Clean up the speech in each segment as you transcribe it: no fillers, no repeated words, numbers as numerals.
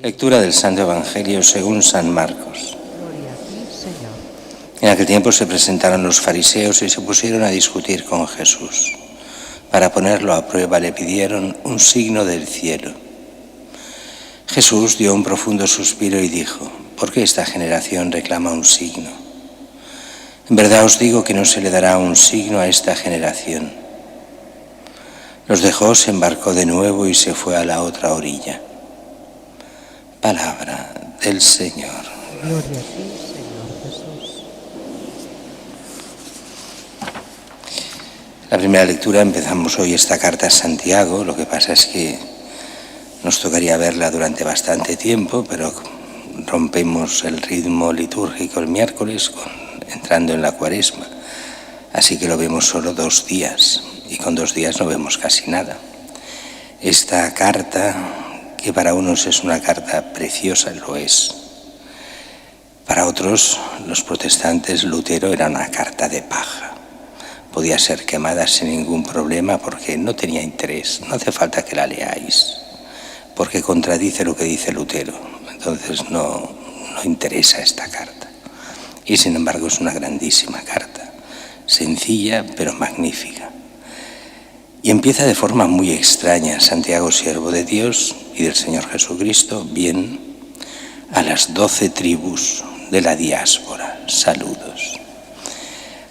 Lectura del Santo Evangelio según San Marcos. Gloria a ti, Señor. En aquel tiempo se presentaron los fariseos y se pusieron a discutir con Jesús. Para ponerlo a prueba le pidieron un signo del cielo. Jesús dio un profundo suspiro y dijo: ¿por qué esta generación reclama un signo? En verdad os digo que no se le dará un signo a esta generación. Los dejó, se embarcó de nuevo y se fue a la otra orilla. Palabra del Señor. Gloria a ti, Señor Jesús. La primera lectura, empezamos hoy esta carta a Santiago. Lo que pasa es que nos tocaría verla durante bastante tiempo, pero rompemos el ritmo litúrgico el miércoles entrando en la Cuaresma. Así que lo vemos solo 2 días, y con 2 días no vemos casi nada. Esta carta, que para unos es una carta preciosa, lo es. Para otros, los protestantes, Lutero era una carta de paja. Podía ser quemada sin ningún problema porque no tenía interés. No hace falta que la leáis, porque contradice lo que dice Lutero. Entonces no interesa esta carta. Y sin embargo es una grandísima carta, sencilla pero magnífica. Y empieza de forma muy extraña: Santiago, siervo de Dios y del Señor Jesucristo, bien, a las 12 tribus de la diáspora, saludos.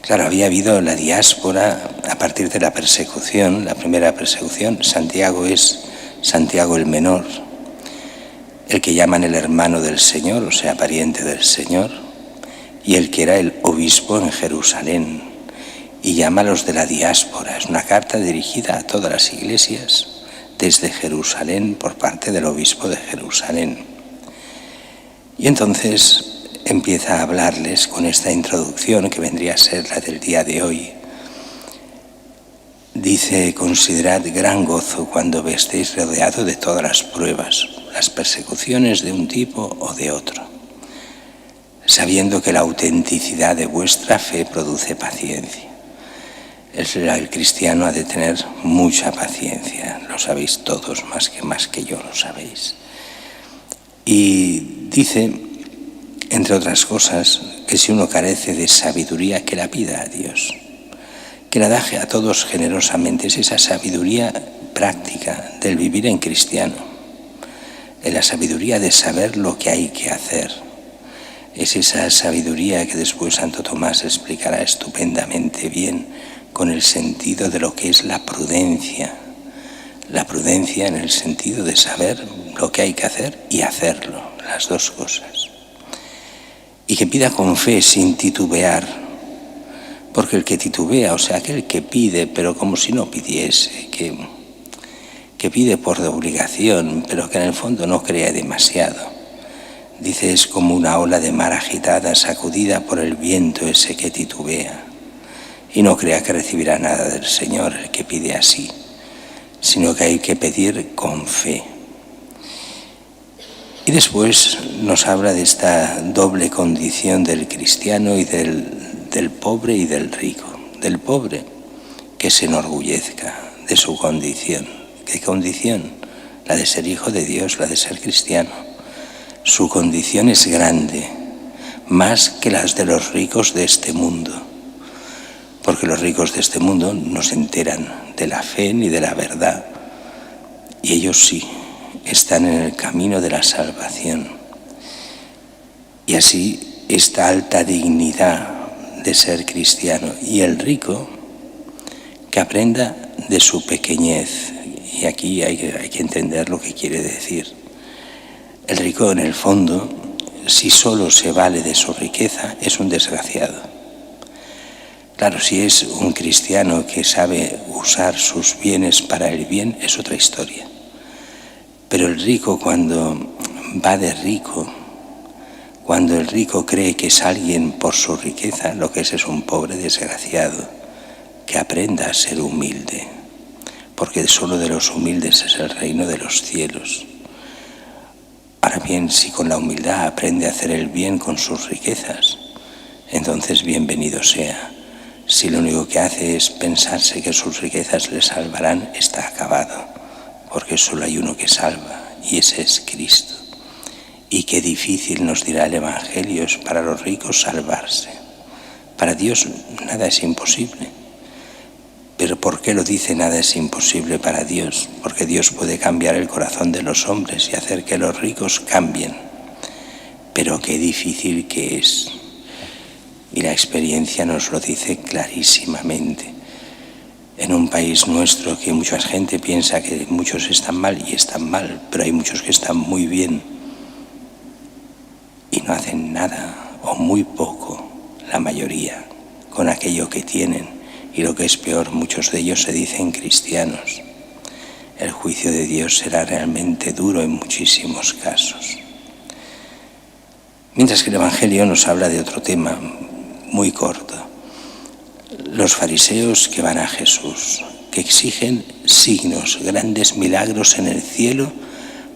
Claro, había habido la diáspora a partir de la persecución, la primera persecución. Santiago es Santiago el menor, el que llaman el hermano del Señor, o sea, pariente del Señor, y el que era el obispo en Jerusalén. Y llama a los de la diáspora. Es una carta dirigida a todas las iglesias desde Jerusalén por parte del obispo de Jerusalén. Y entonces empieza a hablarles con esta introducción que vendría a ser la del día de hoy. Dice: considerad gran gozo cuando estéis rodeado de todas las pruebas, las persecuciones de un tipo o de otro, sabiendo que la autenticidad de vuestra fe produce paciencia. El cristiano ha de tener mucha paciencia, lo sabéis todos, más que yo lo sabéis. Y dice, entre otras cosas, que si uno carece de sabiduría, que la pida a Dios, que la daje a todos generosamente. Es esa sabiduría práctica del vivir en cristiano, en la sabiduría de saber lo que hay que hacer. Es esa sabiduría que después Santo Tomás explicará estupendamente bien, con el sentido de lo que es la prudencia en el sentido de saber lo que hay que hacer y hacerlo, las 2 cosas. Y que pida con fe, sin titubear, porque el que titubea, o sea, aquel que pide, pero como si no pidiese, que pide por obligación, pero que en el fondo no cree demasiado. Dice, es como una ola de mar agitada, sacudida por el viento ese que titubea. Y no crea que recibirá nada del Señor el que pide así, sino que hay que pedir con fe. Y después nos habla de esta doble condición del cristiano y del pobre y del rico. Del pobre, que se enorgullezca de su condición. ¿Qué condición? La de ser hijo de Dios, la de ser cristiano. Su condición es grande, más que las de los ricos de este mundo. Porque los ricos de este mundo no se enteran de la fe ni de la verdad. Y ellos sí, están en el camino de la salvación. Y así, esta alta dignidad de ser cristiano. Y el rico, que aprenda de su pequeñez. Y aquí hay que entender lo que quiere decir. El rico, en el fondo, si solo se vale de su riqueza, es un desgraciado. Claro, si es un cristiano que sabe usar sus bienes para el bien, es otra historia. Pero el rico, cuando va de rico, cuando el rico cree que es alguien por su riqueza, lo que es un pobre desgraciado, que aprenda a ser humilde, porque solo de los humildes es el reino de los cielos. Ahora bien, si con la humildad aprende a hacer el bien con sus riquezas, entonces bienvenido sea. Si lo único que hace es pensarse que sus riquezas le salvarán, está acabado, porque solo hay uno que salva, y ese es Cristo. Y qué difícil, nos dirá el Evangelio, es para los ricos salvarse. Para Dios nada es imposible. Pero ¿por qué lo dice nada es imposible para Dios? Porque Dios puede cambiar el corazón de los hombres y hacer que los ricos cambien. Pero qué difícil que es. Y la experiencia nos lo dice clarísimamente. En un país nuestro que mucha gente piensa que muchos están mal, y están mal, pero hay muchos que están muy bien y no hacen nada o muy poco, la mayoría, con aquello que tienen. Y lo que es peor, muchos de ellos se dicen cristianos. El juicio de Dios será realmente duro en muchísimos casos. Mientras que el Evangelio nos habla de otro tema muy corto. Los fariseos que van a Jesús, que exigen signos, grandes milagros en el cielo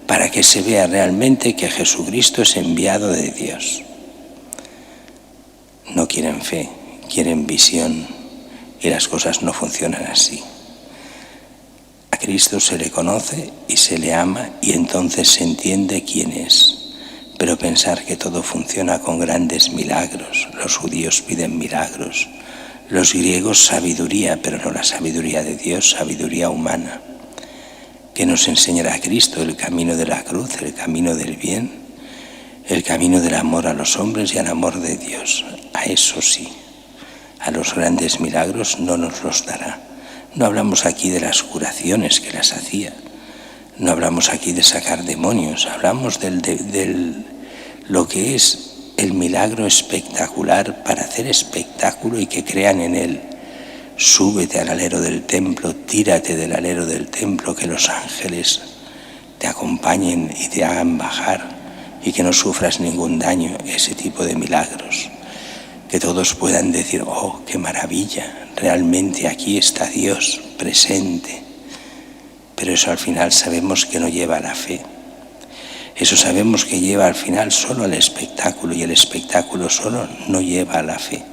para que se vea realmente que Jesucristo es enviado de Dios. No quieren fe, quieren visión, y las cosas no funcionan así. A Cristo se le conoce y se le ama y entonces se entiende quién es. Pero pensar que todo funciona con grandes milagros, los judíos piden milagros, los griegos sabiduría, pero no la sabiduría de Dios, sabiduría humana, que nos enseñará a Cristo el camino de la cruz, el camino del bien, el camino del amor a los hombres y al amor de Dios. A eso sí, a los grandes milagros no nos los dará. No hablamos aquí de las curaciones que las hacía, no hablamos aquí de sacar demonios, hablamos de lo que es el milagro espectacular para hacer espectáculo y que crean en él. Súbete al alero del templo, tírate del alero del templo, que los ángeles te acompañen y te hagan bajar y que no sufras ningún daño, ese tipo de milagros. Que todos puedan decir, oh, qué maravilla, realmente aquí está Dios presente. Pero eso al final sabemos que no lleva a la fe. Eso sabemos que lleva al final solo al espectáculo, y el espectáculo solo no lleva a la fe.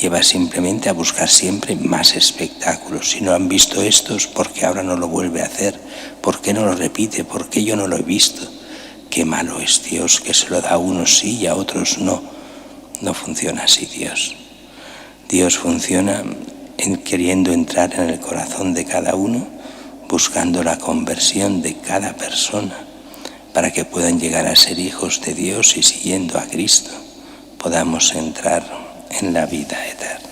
Lleva simplemente a buscar siempre más espectáculos. Si no han visto estos, ¿por qué ahora no lo vuelve a hacer? ¿Por qué no lo repite? ¿Por qué yo no lo he visto? Qué malo es Dios, que se lo da a unos sí y a otros no. No funciona así Dios. Dios funciona queriendo entrar en el corazón de cada uno, buscando la conversión de cada persona, para que puedan llegar a ser hijos de Dios y siguiendo a Cristo podamos entrar en la vida eterna.